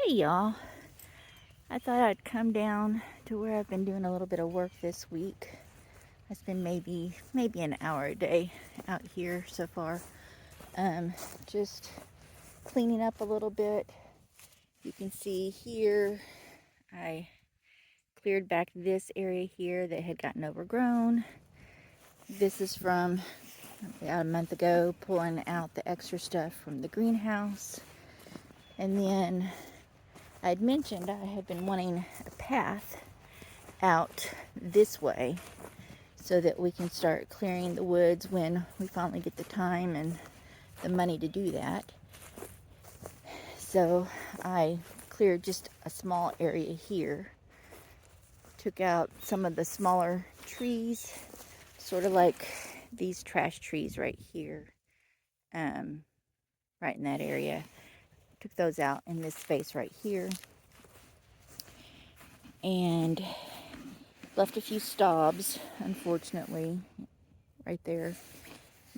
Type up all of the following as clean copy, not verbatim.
Hey y'all, I thought I'd come down to where I've been doing a little bit of work this week. It's been maybe an hour a day out here so far. Just cleaning up a little bit. You can see here I cleared back this area here that had gotten overgrown. This is from about a month ago, pulling out the extra stuff from the greenhouse. And then I'd mentioned I had been wanting a path out this way so that we can start clearing the woods when we finally get the time and the money to do that. So I cleared just a small area here, took out some of the smaller trees, sort of like these trash trees right here, right in that area. Took those out in this space right here, and left a few stobs, unfortunately, right there,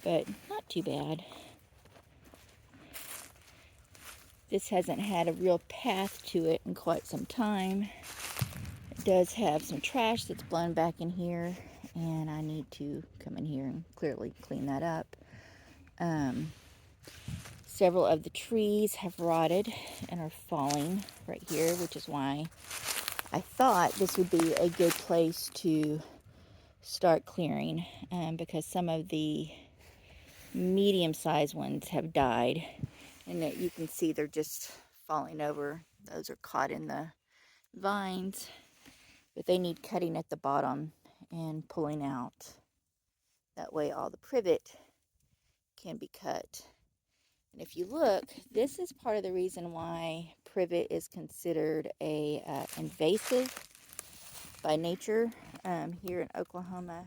but not too bad. This hasn't had a real path to it in quite some time. It does have some trash that's blown back in here, and I need to come in here and clearly clean that up. Several of the trees have rotted and are falling right here, which is why I thought this would be a good place to start clearing, because some of the medium-sized ones have died, and that you can see they're just falling over. Those are caught in the vines, but they need cutting at the bottom and pulling out. That way all the privet can be cut. And if you look, this is part of the reason why privet is considered a invasive by nature. Here in Oklahoma,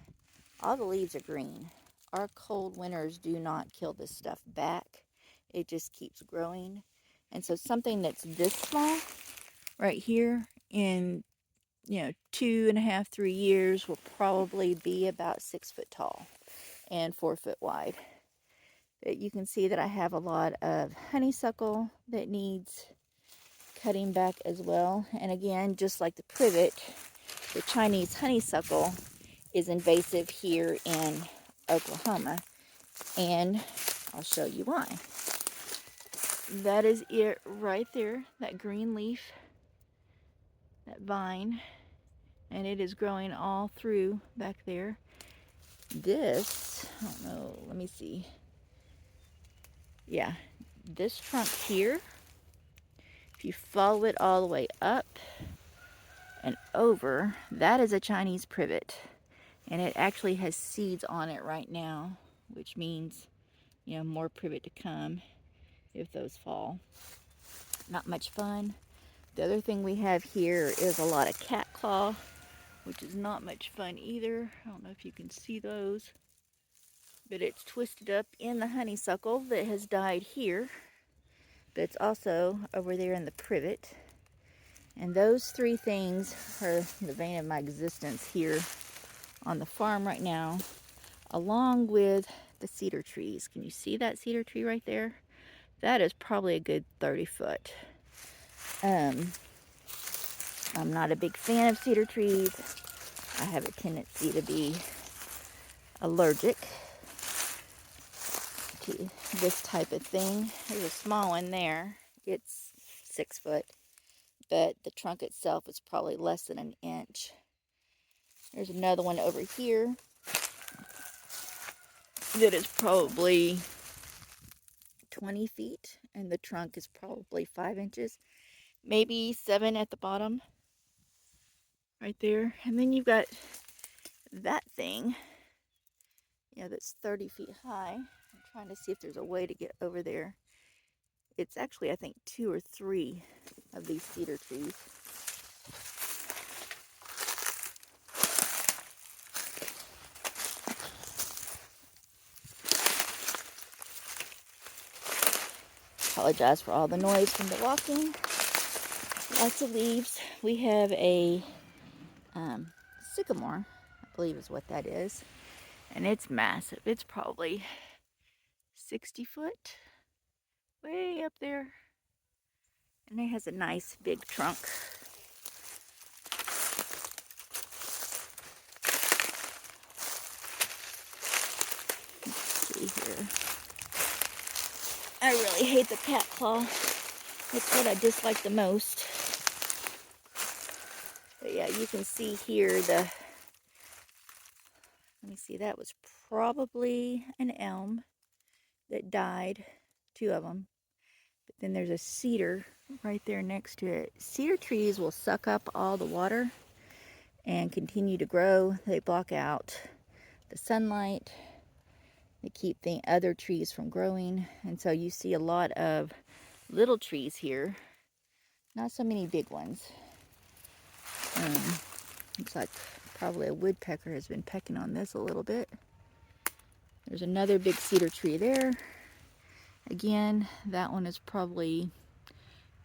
all the leaves are green. Our cold winters do not kill this stuff back. It just keeps growing. And so something that's this small right here, in 2.5, 3 years, will probably be about 6 foot tall and 4 foot wide. But you can see that I have a lot of honeysuckle that needs cutting back as well. And again, just like the privet, the Chinese honeysuckle is invasive here in Oklahoma, and I'll show you why. That is it right there, that green leaf, that vine, and it is growing all through back there. This, I don't know, let me see. Yeah, this trunk here, if you follow it all the way up and over, that is a Chinese privet. And it actually has seeds on it right now, which means, more privet to come if those fall. Not much fun. The other thing we have here is a lot of cat claw, which is not much fun either. I don't know if you can see those, but it's twisted up in the honeysuckle that has died here, but it's also over there in the privet. And those three things are the bane of my existence here on the farm right now, along with the cedar trees. Can you see that cedar tree right there? That is probably a good 30 foot. I'm not a big fan of cedar trees. I have a tendency to be allergic to this type of thing. There's a small one there. It's 6 foot, but the trunk itself is probably less than an inch. There's another one over here that is probably 20 feet, and the trunk is probably 5 inches, maybe 7 at the bottom, right there. And then you've got that thing, that's 30 feet high. I'm trying to see if there's a way to get over there. It's actually, I think, 2 or 3 of these cedar trees. Apologize for all the noise from the walking. Lots of leaves. We have a sycamore, I believe is what that is. And it's massive. It's probably 60 foot, way up there. And it has a nice big trunk. Let's see here. I really hate the cat claw. It's what I dislike the most. But yeah, you can see here let me see, that was probably an elm that died, 2 of them. But then there's a cedar right there next to it. Cedar trees will suck up all the water and continue to grow. They block out the sunlight. They keep the other trees from growing. And so you see a lot of little trees here. Not so many big ones. Looks like probably a woodpecker has been pecking on this a little bit. There's another big cedar tree there. Again, that one is probably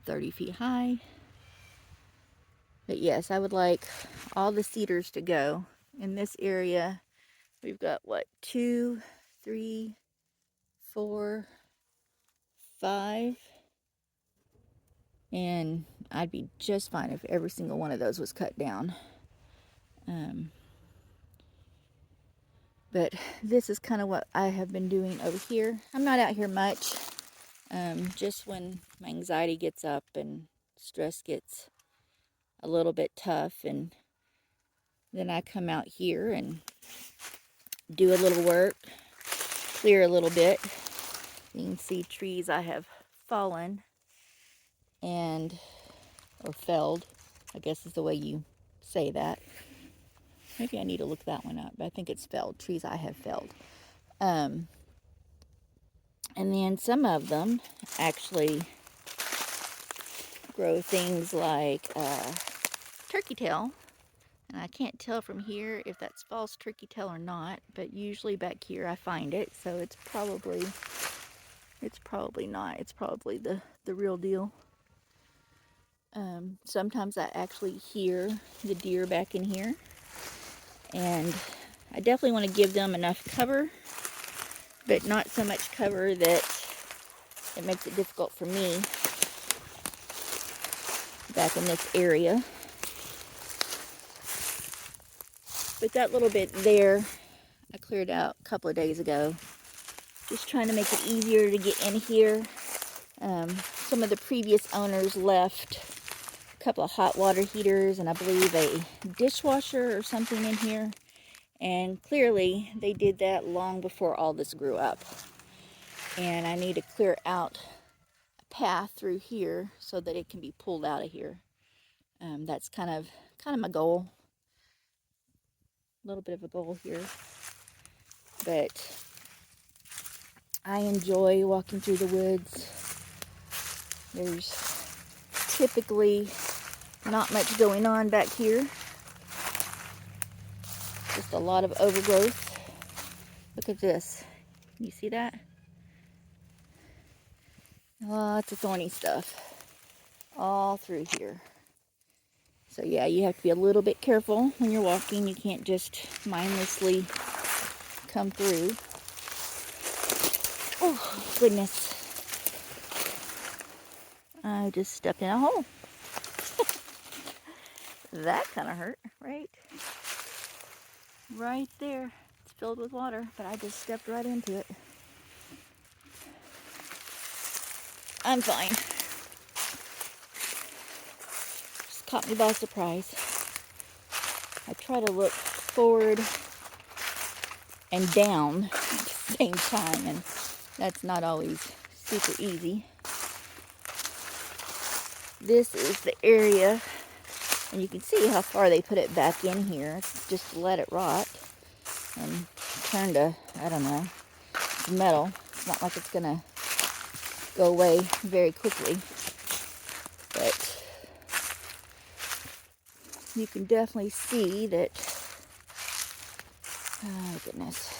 30 feet high. But yes, I would like all the cedars to go. In this area, we've got what, 2, 3, 4, 5. And I'd be just fine if every single one of those was cut down. But this is kind of what I have been doing over here. I'm not out here much. Just when my anxiety gets up and stress gets a little bit tough, and then I come out here and do a little work, clear a little bit. You can see trees I have fallen or felled, I guess is the way you say that. Maybe I need to look that one up, but I think it's felled, trees I have felled. And then some of them actually grow things like turkey tail. And I can't tell from here if that's false turkey tail or not, but usually back here I find it, so it's probably not. It's probably the real deal. Sometimes I actually hear the deer back in here, and I definitely want to give them enough cover, but not so much cover that it makes it difficult for me back in this area. But that little bit there, I cleared out a couple of days ago. Just trying to make it easier to get in here. Some of the previous owners left a couple of hot water heaters and I believe a dishwasher or something in here. And clearly they did that long before all this grew up. And I need to clear out a path through here so that it can be pulled out of here. That's kind of my goal. A little bit of a goal here. But I enjoy walking through the woods. There's typically not much going on back here. Just a lot of overgrowth. Look at this. You see that? Lots of thorny stuff all through here. So yeah, you have to be a little bit careful when you're walking. You can't just mindlessly come through. Oh, goodness. I just stepped in a hole. That kind of hurt, right? Right there. It's filled with water, but I just stepped right into it. I'm fine. Just caught me by surprise. I try to look forward and down at the same time, and that's not always super easy. This is the area, and you can see how far they put it back in here, just to let it rot and turn to, I don't know, it's metal. It's not like it's gonna go away very quickly, but you can definitely see that, oh goodness.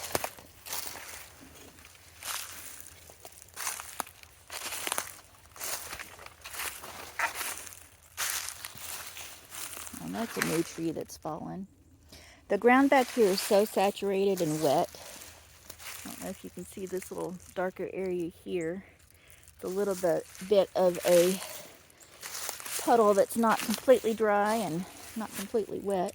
And that's a new tree that's fallen. The ground back here is so saturated and wet. I don't know if you can see this little darker area here. It's a little bit of a puddle that's not completely dry and not completely wet.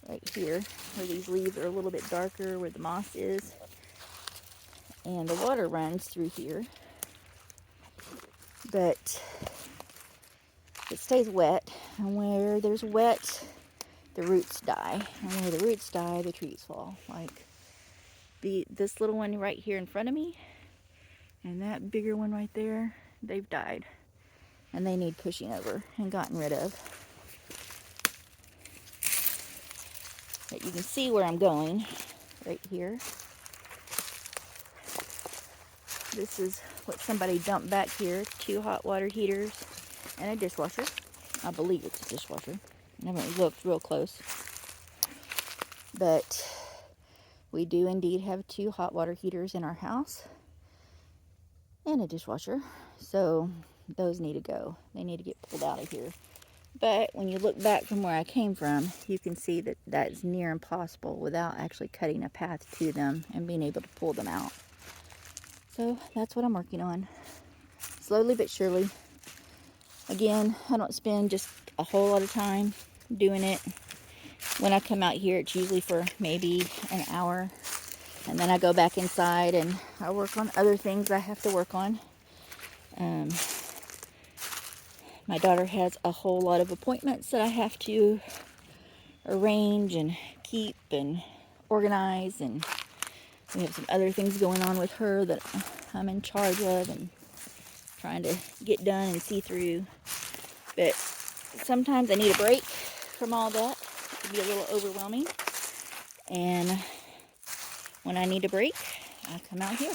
Right here, where these leaves are a little bit darker, where the moss is. And the water runs through here. But it stays wet, and where there's wet, the roots die. And where the roots die, the trees fall. Like this little one right here in front of me, and that bigger one right there, they've died. And they need pushing over and gotten rid of. But you can see where I'm going, right here. This is what somebody dumped back here. 2 hot water heaters and a dishwasher. I believe it's a dishwasher. I haven't looked real close. But we do indeed have 2 hot water heaters in our house and a dishwasher. So those need to go. They need to get pulled out of here. But when you look back from where I came from, you can see that that's near impossible without actually cutting a path to them and being able to pull them out. So that's what I'm working on. Slowly but surely. Again, I don't spend just a whole lot of time doing it. When I come out here, it's usually for maybe an hour. And then I go back inside and I work on other things I have to work on. My daughter has a whole lot of appointments that I have to arrange and keep and organize, and we have some other things going on with her that I'm in charge of and trying to get done and see through. But sometimes I need a break from all that. It can be a little overwhelming. And when I need a break, I come out here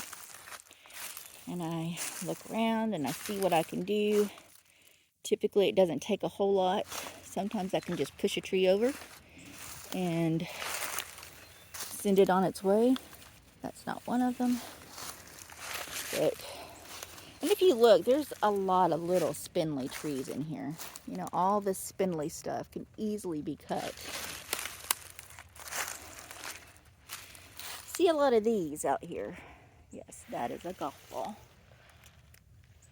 and I look around and I see what I can do. Typically it doesn't take a whole lot. Sometimes I can just push a tree over and send it on its way. That's not one of them. But, and if you look, there's a lot of little spindly trees in here. You know, all this spindly stuff can easily be cut. See a lot of these out here. Yes, that is a golf ball.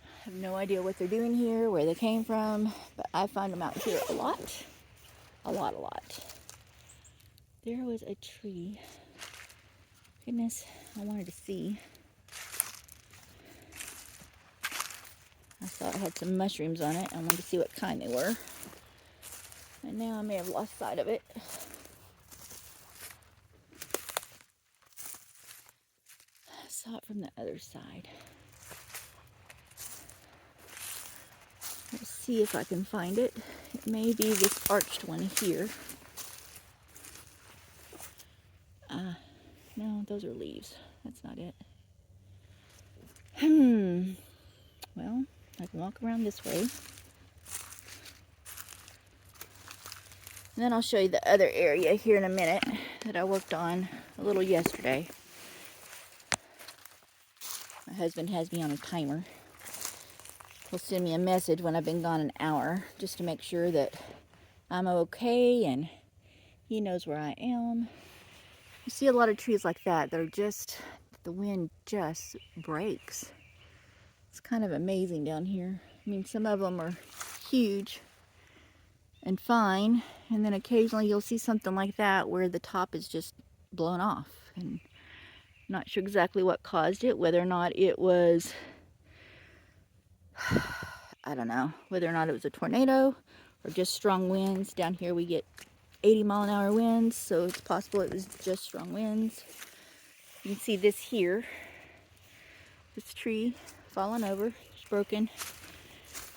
I have no idea what they're doing here, where they came from, but I find them out here a lot. A lot. There was a tree. Goodness, I wanted to see. I saw it had some mushrooms on it. I wanted to see what kind they were. And now I may have lost sight of it. I saw it from the other side. Let's see if I can find it. It may be this arched one here. No, those are leaves. That's not it. Well, I can walk around this way. And then I'll show you the other area here in a minute that I worked on a little yesterday. My husband has me on a timer. He'll send me a message when I've been gone an hour just to make sure that I'm okay and he knows where I am. You see a lot of trees like that are just, the wind just breaks. It's kind of amazing down here. I mean, some of them are huge and fine, and then occasionally you'll see something like that where the top is just blown off. And I'm not sure exactly what caused it, whether or not it was, I don't know, whether or not it was a tornado or just strong winds. Down here we get 80-mile-an-hour winds, so it's possible it was just strong winds. You can see this here, this tree fallen over, it's broken.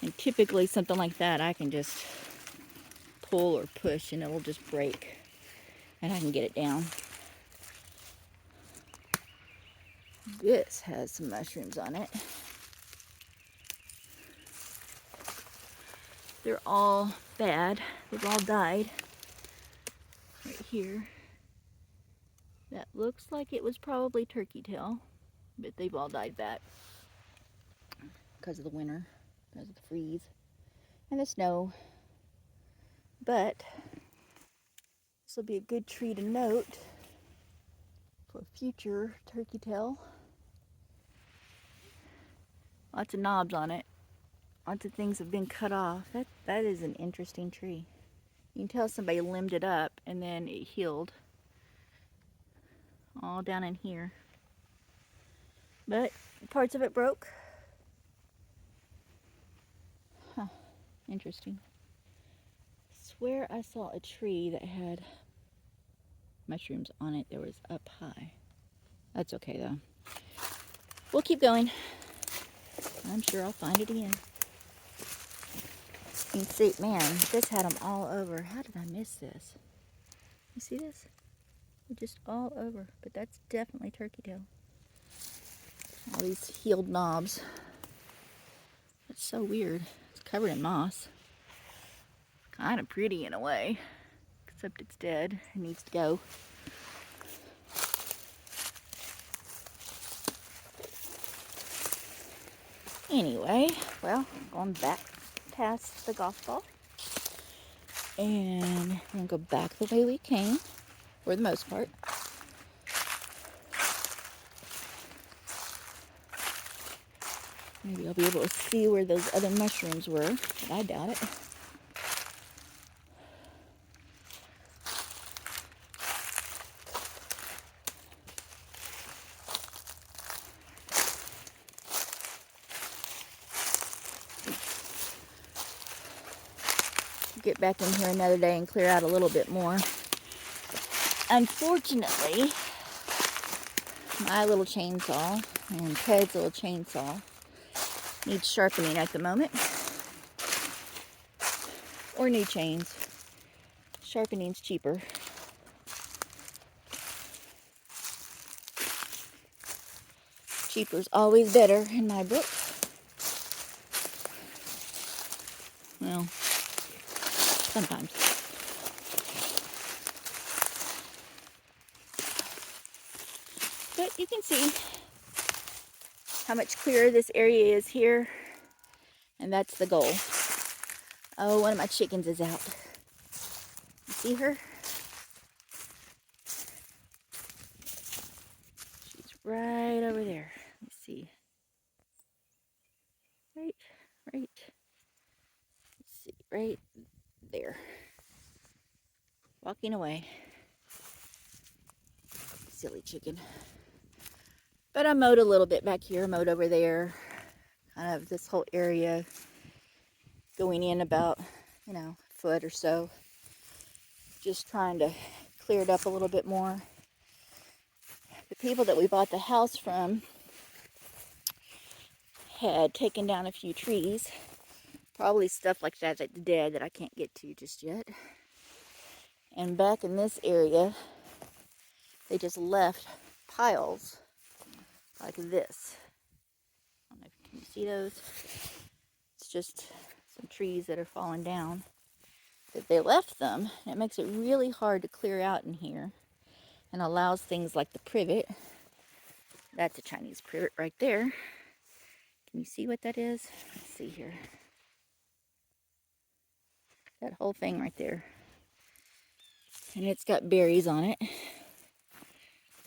And typically something like that I can just pull or push and it'll just break and I can get it down. This has some mushrooms on it. They're all bad. They've all died. Right here. That looks like it was probably turkey tail, but they've all died back because of the winter, because of the freeze and the snow. But this will be a good tree to note for future turkey tail. Lots of knobs on it. Lots of things have been cut off. That is an interesting tree. You can tell somebody limbed it up and then it healed. All down in here. But parts of it broke. Huh, interesting. I swear I saw a tree that had mushrooms on it that was up high. That's okay though. We'll keep going. I'm sure I'll find it again. You can see, man, this had them all over. How did I miss this? You see this? They're just all over, but that's definitely turkey tail. All these healed knobs. It's so weird. It's covered in moss. Kind of pretty in a way, except it's dead. It needs to go. Anyway, well, going back past the golf ball. And we're going to go back the way we came, for the most part. Maybe I'll be able to see where those other mushrooms were, but I doubt it. Get back in here another day and clear out a little bit more. Unfortunately, my little chainsaw and Ted's little chainsaw needs sharpening at the moment. Or new chains. Sharpening's cheaper. Cheaper's always better in my book. Well, sometimes. But you can see how much clearer this area is here. And that's the goal. Oh, one of my chickens is out. You see her? She's right over there. Let's see. Right. Let's see, right there. Walking away. Silly chicken. But I mowed a little bit back here, mowed over there. Kind of this whole area going in about, a foot or so. Just trying to clear it up a little bit more. The people that we bought the house from had taken down a few trees. Probably stuff like that's dead that I can't get to just yet. And back in this area, they just left piles like this. I don't know if you can see those. It's just some trees that are falling down. But they left them, and it makes it really hard to clear out in here and allows things like the privet. That's a Chinese privet right there. Can you see what that is? Let's see here. That whole thing right there. And it's got berries on it,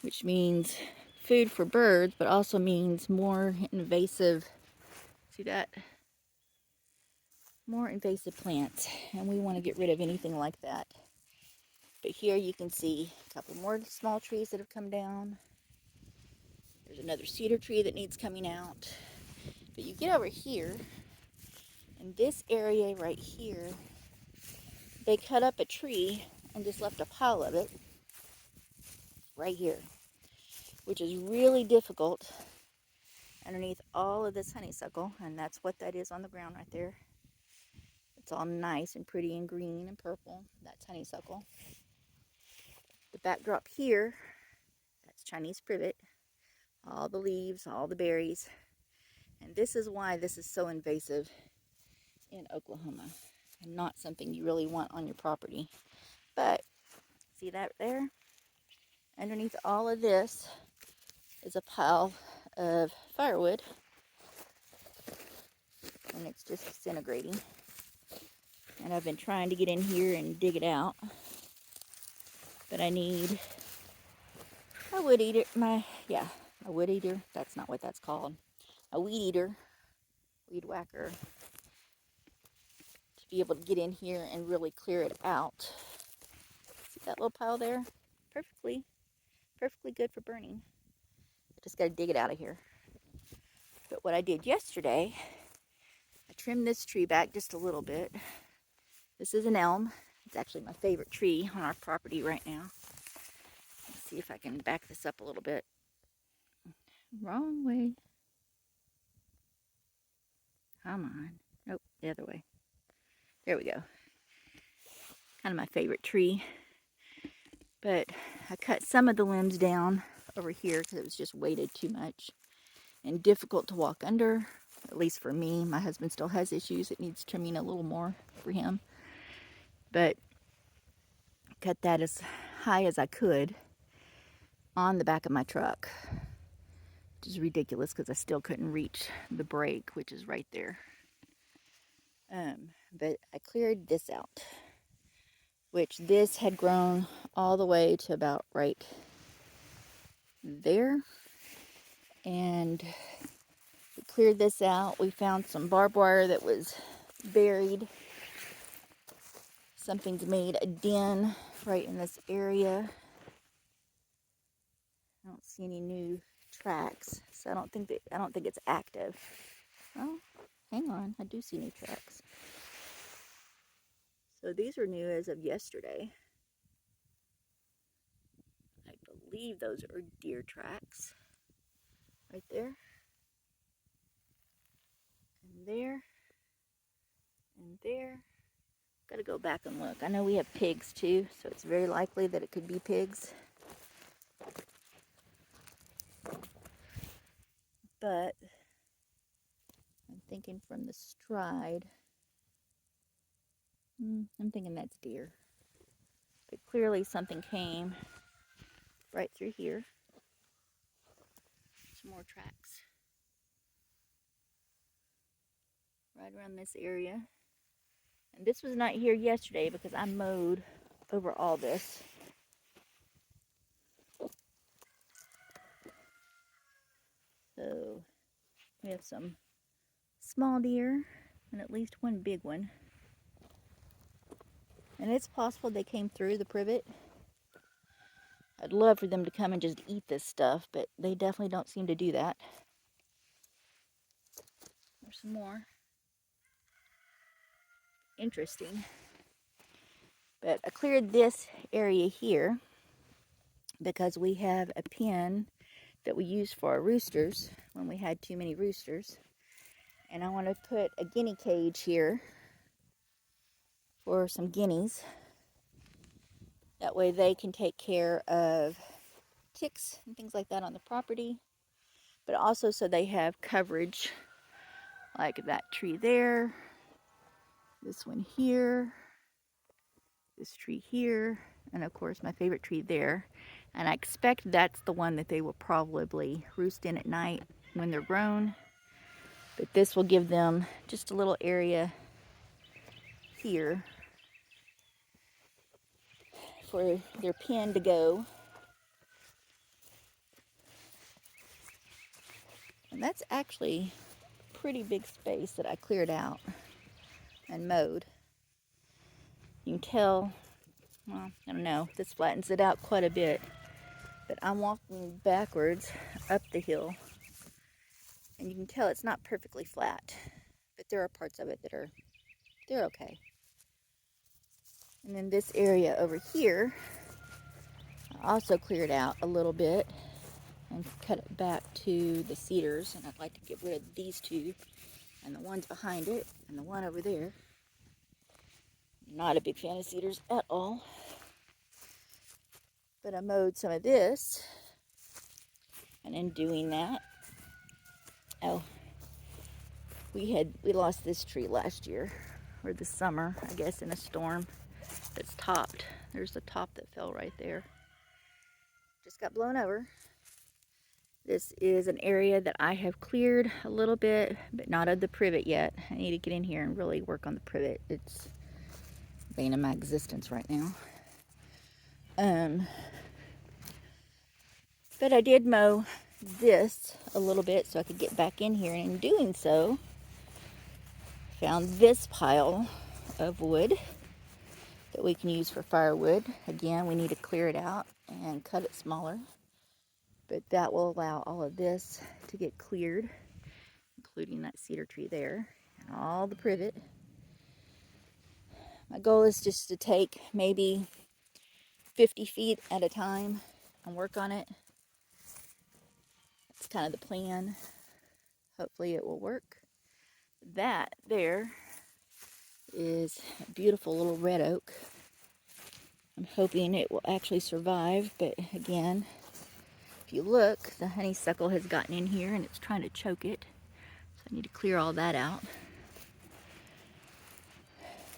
which means food for birds, but also means more invasive, see that? More invasive plants, and we want to get rid of anything like that. But here you can see a couple more small trees that have come down. There's another cedar tree that needs coming out. But you get over here, in this area right here, they cut up a tree and just left a pile of it right here, which is really difficult underneath all of this honeysuckle, and that's what that is on the ground right there. It's all nice and pretty and green and purple. That's honeysuckle. The backdrop here, that's Chinese privet. All the leaves, all the berries. And this is why this is so invasive in Oklahoma and not something you really want on your property. But see that there? Underneath all of this is a pile of firewood, and it's just disintegrating. And I've been trying to get in here and dig it out, but I need a wood eater. A wood eater. That's not what that's called. A weed eater weed whacker to be able to get in here and really clear it out. See that little pile there? Perfectly good for burning. I just got to dig it out of here. But what I did yesterday, I trimmed this tree back just a little bit. This is an elm. It's actually my favorite tree on our property right now. Let's see if I can back this up a little bit. Wrong way. Come on. Nope, the other way. There we go. Kind of my favorite tree. But I cut some of the limbs down over here because it was just weighted too much and difficult to walk under, at least for me. My husband still has issues. It needs trimming a little more for him. But cut that as high as I could on the back of my truck, which is ridiculous because I still couldn't reach the brake, which is right there. But I cleared this out, which this had grown all the way to about right there. And we cleared this out. We found some barbed wire that was buried. Something's made a den right in this area. I don't see any new tracks, so I don't think it's active. Oh, hang on, I do see new tracks. So these are new as of yesterday. I believe those are deer tracks. Right there. And there. And there. Gotta go back and look. I know we have pigs too, so it's very likely that it could be pigs. But I'm thinking from the stride, I'm thinking that's deer. But clearly something came right through here. Some more tracks. Right around this area. And this was not here yesterday because I mowed over all this. So we have some small deer and at least one big one. And it's possible they came through the privet. I'd love for them to come and just eat this stuff, but they definitely don't seem to do that. There's some more. Interesting. But I cleared this area here because we have a pen that we use for our roosters when we had too many roosters. And I want to put a guinea cage here for some guineas. That way they can take care of ticks and things like that on the property. But also so they have coverage, like that tree there, this one here, this tree here, and of course my favorite tree there. And I expect that's the one that they will probably roost in at night when they're grown. But this will give them just a little area here for their pen to go. And that's actually a pretty big space that I cleared out and mowed. You can tell, well, I don't know, this flattens it out quite a bit. But I'm walking backwards up the hill. And you can tell it's not perfectly flat. But there are parts of it that they're okay. And then this area over here, I also cleared out a little bit and cut it back to the cedars. And I'd like to get rid of these two and the ones behind it and the one over there. Not a big fan of cedars at all. But I mowed some of this. And in doing that, we lost this tree last year, or this summer, I guess, in a storm that's topped. There's the top that fell right there. Just got blown over. This is an area that I have cleared a little bit, but not of the privet yet. I need to get in here and really work on the privet. It's the bane of my existence right now. But I did mow this a little bit so I could get back in here, and in doing so, Found this pile of wood that we can use for firewood. Again, we need to clear it out and cut it smaller, but that will allow all of this to get cleared, including that cedar tree there and all the privet. My goal is just to take maybe 50 feet at a time and work on it. That's kind of the plan. Hopefully it will work. That there is a beautiful little red oak. I'm hoping it will actually survive, but again, if you look, the honeysuckle has gotten in here and it's trying to choke it. So I need to clear all that out.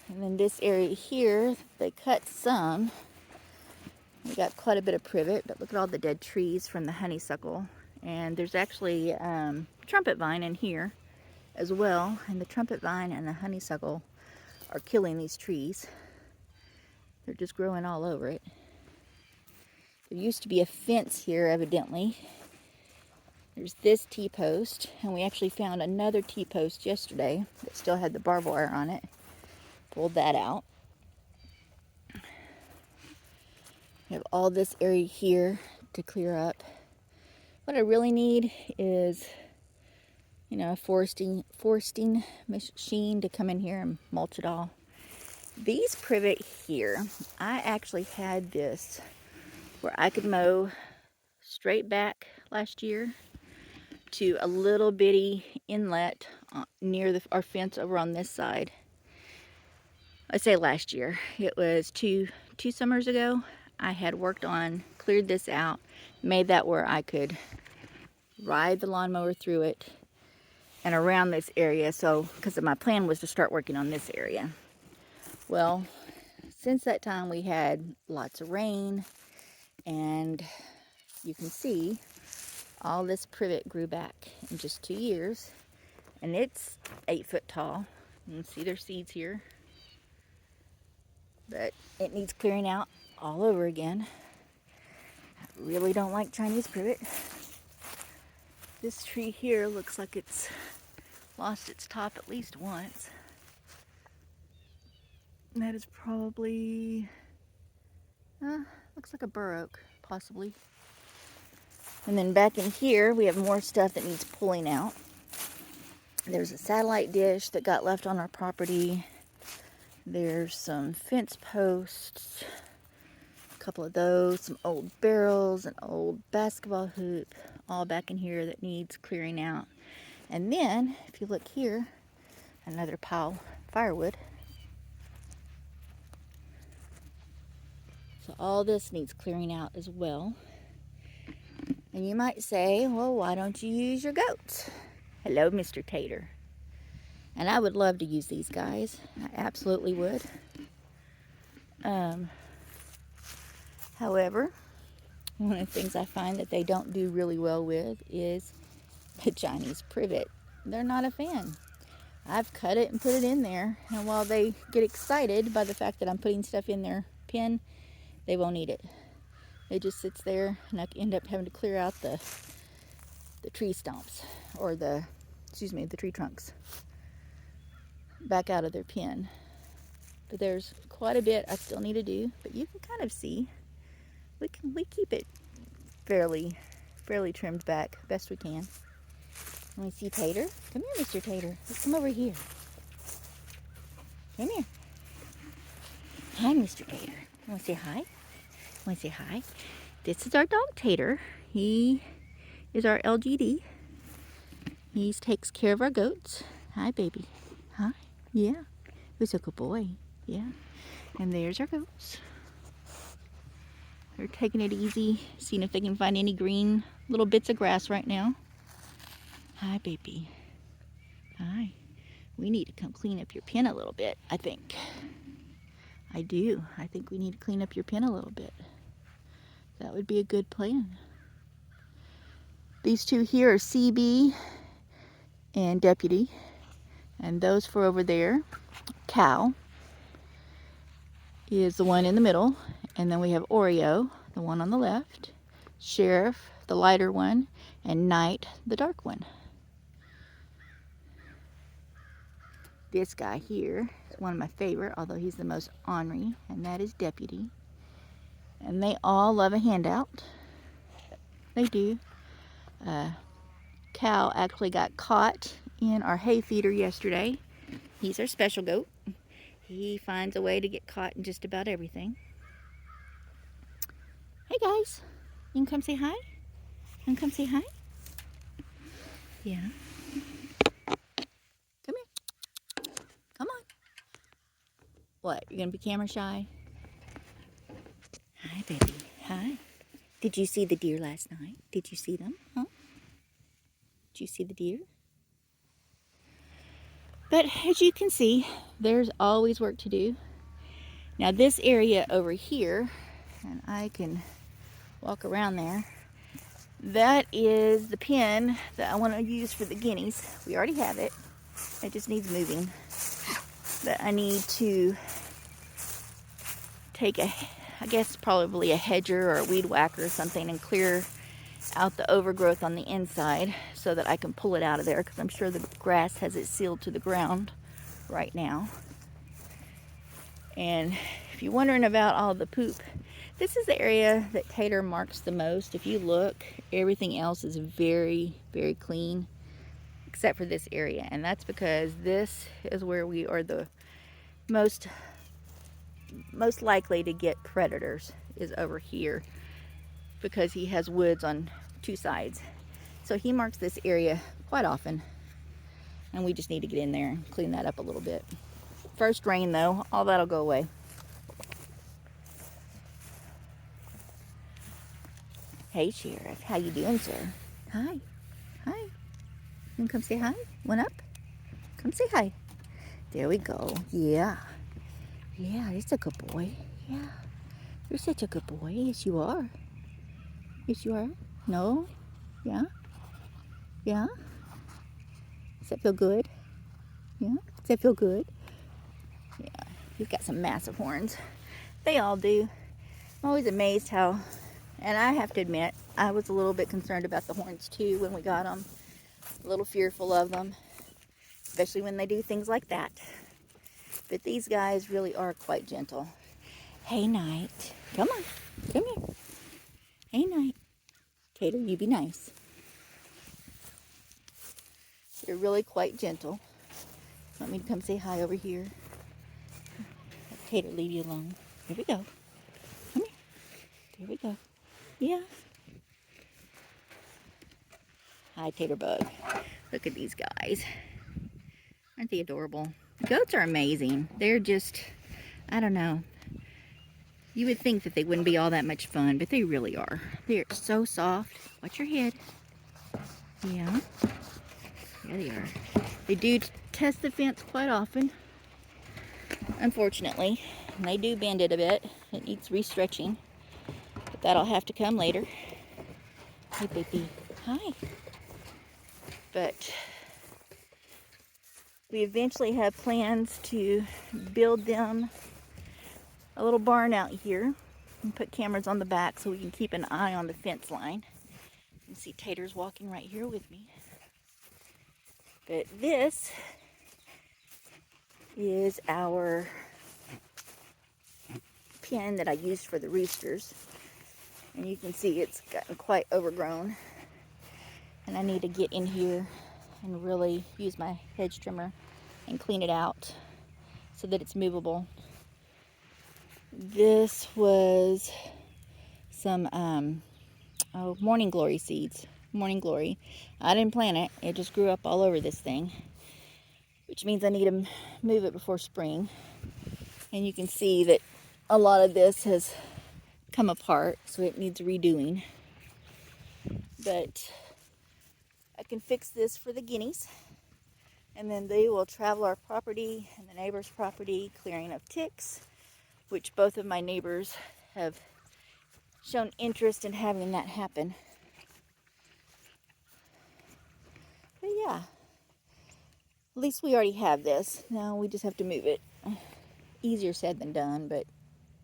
And then this area here, they cut some. We got quite a bit of privet, but look at all the dead trees from the honeysuckle. And there's actually trumpet vine in here as well. And the trumpet vine and the honeysuckle are killing these trees. They're just growing all over it. There used to be a fence here, evidently. There's this T-post, and we actually found another T-post yesterday that still had the barbed wire on it. Pulled that out. We have all this area here to clear up. What I really need is, you know, a foresting machine to come in here and mulch it all. These privet here, I actually had this where I could mow straight back last year to a little bitty inlet near our fence over on this side. I say last year, it was two summers ago. I had worked on, cleared this out, made that where I could ride the lawnmower through it and around this area. So, because my plan was to start working on this area. Well, since that time we had lots of rain, and you can see all this privet grew back in just 2 years, and it's 8 foot tall. You can see there's seeds here, but it needs clearing out all over again. I really don't like Chinese privet. This tree here looks like it's lost its top at least once. And that is probably, looks like a bur oak, possibly. And then back in here, we have more stuff that needs pulling out. There's a satellite dish that got left on our property. There's some fence posts, a couple of those, some old barrels, an old basketball hoop, all back in here that needs clearing out. And then, if you look here, another pile of firewood. So all this needs clearing out as well. And you might say, well, why don't you use your goats? Hello, Mr. Tater. And I would love to use these guys. I absolutely would. However, one of the things I find that they don't do really well with is the Chinese privet. They're not a fan. I've cut it and put it in there, and while they get excited by the fact that I'm putting stuff in their pen, they won't eat it. It just sits there, and I end up having to clear out the tree stumps, or the tree trunks, back out of their pen. But there's quite a bit I still need to do, but you can kind of see we keep it fairly trimmed back best we can. Let me see Tater. Come here, Mr. Tater. Let's come over here. Come here. Hi, Mr. Tater. You want to say hi? Want to say hi? This is our dog Tater. He is our LGD. He takes care of our goats. Hi, baby. Hi. Yeah. He's a good boy. Yeah. And there's our goats. They're taking it easy, seeing if they can find any green little bits of grass right now. Hi, baby. Hi. We need to come clean up your pen a little bit, I think. I do. I think we need to clean up your pen a little bit. That would be a good plan. These two here are CB and Deputy. And those four over there, Cow, is the one in the middle. And then we have Oreo, the one on the left, Sheriff, the lighter one, and Night, the dark one. This guy here is one of my favorite, although he's the most ornery, and that is Deputy. And they all love a handout. They do. Cal actually got caught in our hay feeder yesterday. He's our special goat. He finds a way to get caught in just about everything. Hey guys, you can come say hi? You can come say hi? Yeah. Come here. Come on. What, you're gonna be camera shy? Hi, baby. Hi. Did you see the deer last night? Did you see them? Huh? Did you see the deer? But as you can see, there's always work to do. Now this area over here, and I can walk around there, that is the pen that I want to use for the guineas. We already have it. It just needs moving. But I need to take I guess probably a hedger or a weed whacker or something and clear out the overgrowth on the inside so that I can pull it out of there, because I'm sure the grass has it sealed to the ground right now. And if you're wondering about all the poop, this is the area that Tater marks the most. If you look, everything else is very, very clean except for this area. And that's because this is where we are the most likely to get predators, is over here, because he has woods on two sides. So he marks this area quite often, and we just need to get in there and clean that up a little bit. First rain though, all that'll go away. Hey Sheriff, how you doing, sir? Hi. Hi. You wanna come say hi? One up? Come say hi. There we go. Yeah. Yeah, he's a good boy. Yeah. You're such a good boy. Yes, you are. Yes, you are. No? Yeah? Yeah? Does that feel good? Yeah? Does that feel good? Yeah. He's got some massive horns. They all do. I'm always amazed how, and I have to admit, I was a little bit concerned about the horns too when we got them. A little fearful of them, especially when they do things like that. But these guys really are quite gentle. Hey, Knight. Come on. Come here. Hey, Knight. Tater, you be nice. They're really quite gentle. Want me to come say hi over here? Let Tater leave you alone. Here we go. Come here. Here we go. Yeah. Hi, Tater Bug. Look at these guys. Aren't they adorable? Goats are amazing. They're just, I don't know. You would think that they wouldn't be all that much fun, but they really are. They're so soft. Watch your head. Yeah. Yeah, they are. They do test the fence quite often, unfortunately. And they do bend it a bit. It needs restretching. But that'll have to come later. Hey, baby. Hi. But we eventually have plans to build them a little barn out here and put cameras on the back so we can keep an eye on the fence line. You can see Tater's walking right here with me. But this is our pen that I used for the roosters. And you can see it's gotten quite overgrown. And I need to get in here and really use my hedge trimmer and clean it out so that it's movable. This was some morning glory seeds. Morning glory. I didn't plant it. It just grew up all over this thing, which means I need to move it before spring. And you can see that a lot of this has come apart, so it needs redoing. But I can fix this for the guineas, and then they will travel our property and the neighbor's property, clearing of ticks, which both of my neighbors have shown interest in having that happen. But yeah, at least we already have this. Now we just have to move it. Easier said than done, but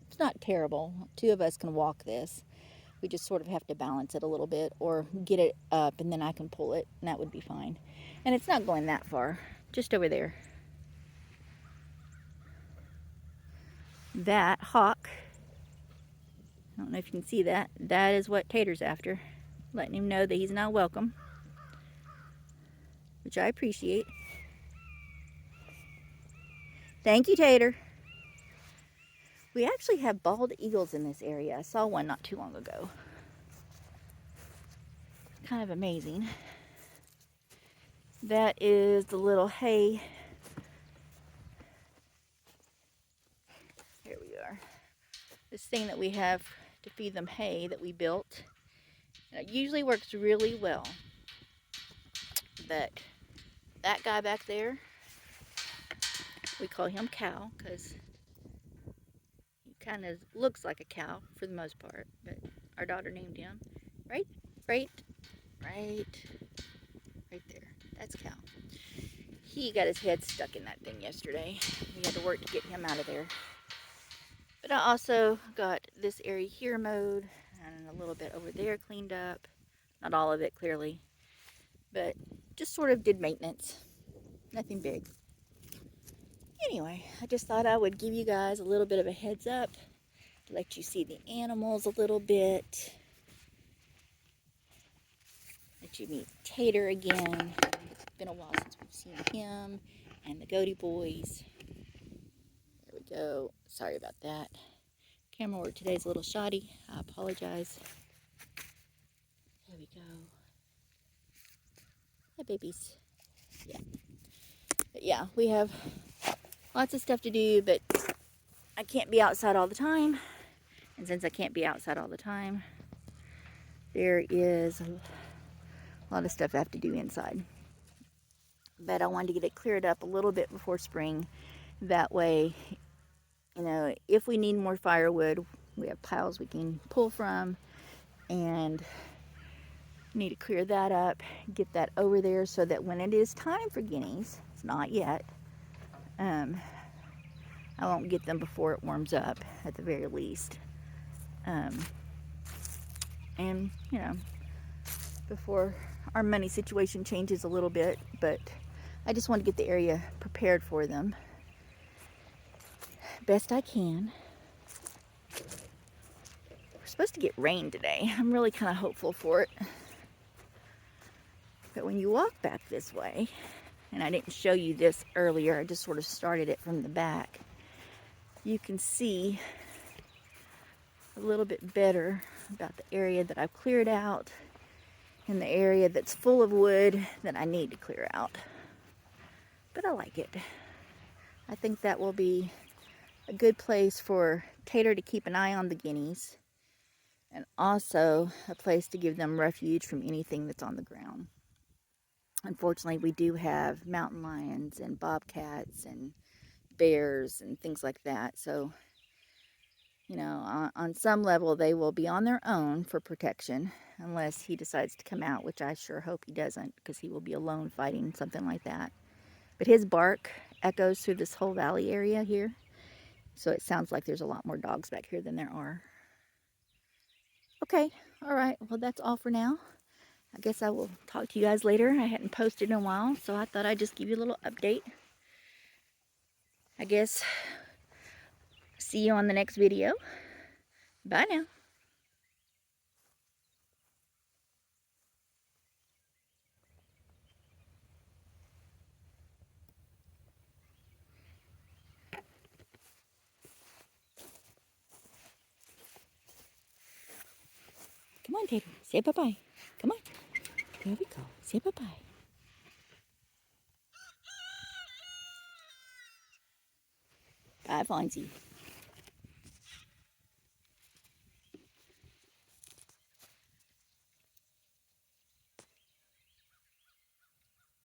it's not terrible. Two of us can walk this. We just sort of have to balance it a little bit or get it up, and then I can pull it, and that would be fine. And it's not going that far, just over there. That hawk, I don't know if you can see that, that is what Tater's after. Letting him know that he's not welcome, which I appreciate. Thank you, Tater. We actually have bald eagles in this area. I saw one not too long ago. Kind of amazing. That is the little hay. Here we are. This thing that we have to feed them hay that we built. And it usually works really well. But that guy back there, we call him Cow because he kind of looks like a cow for the most part. But our daughter named him. Right there. That's Cow. He got his head stuck in that thing yesterday. We had to work to get him out of there. But I also got this area here mowed and a little bit over there cleaned up. Not all of it, clearly. But just sort of did maintenance. Nothing big. Anyway, I just thought I would give you guys a little bit of a heads up. Let you see the animals a little bit. Let you meet Tater again. It's been a while since we've seen him and the Goaty boys. There we go. Sorry about that. Camera work today's a little shoddy. I apologize. There we go. Hi, babies. Yeah. But yeah, we have lots of stuff to do, but I can't be outside all the time. And since I can't be outside all the time, there is a lot of stuff I have to do inside. But I wanted to get it cleared up a little bit before spring. That way, you know, if we need more firewood, we have piles we can pull from, and need to clear that up, get that over there so that when it is time for guineas, it's not yet, I won't get them before it warms up at the very least. And, you know, before our money situation changes a little bit, but I just want to get the area prepared for them best I can. We're supposed to get rain today. I'm really kind of hopeful for it. But when you walk back this way, and I didn't show you this earlier, I just sort of started it from the back, you can see a little bit better about the area that I've cleared out and the area that's full of wood that I need to clear out. But I like it. I think that will be a good place for Tater to keep an eye on the guineas, and also a place to give them refuge from anything that's on the ground. Unfortunately, we do have mountain lions and bobcats and bears and things like that. So, you know, on some level, they will be on their own for protection unless he decides to come out, which I sure hope he doesn't, because he will be alone fighting something like that. But his bark echoes through this whole valley area here. So it sounds like there's a lot more dogs back here than there are. Okay, all right. Well, that's all for now. I guess I will talk to you guys later. I hadn't posted in a while, so I thought I'd just give you a little update. I guess see you on the next video. Bye now. Come on, Tater. Say bye-bye. Come on. There we go. Say bye-bye. Bye, Fonzie.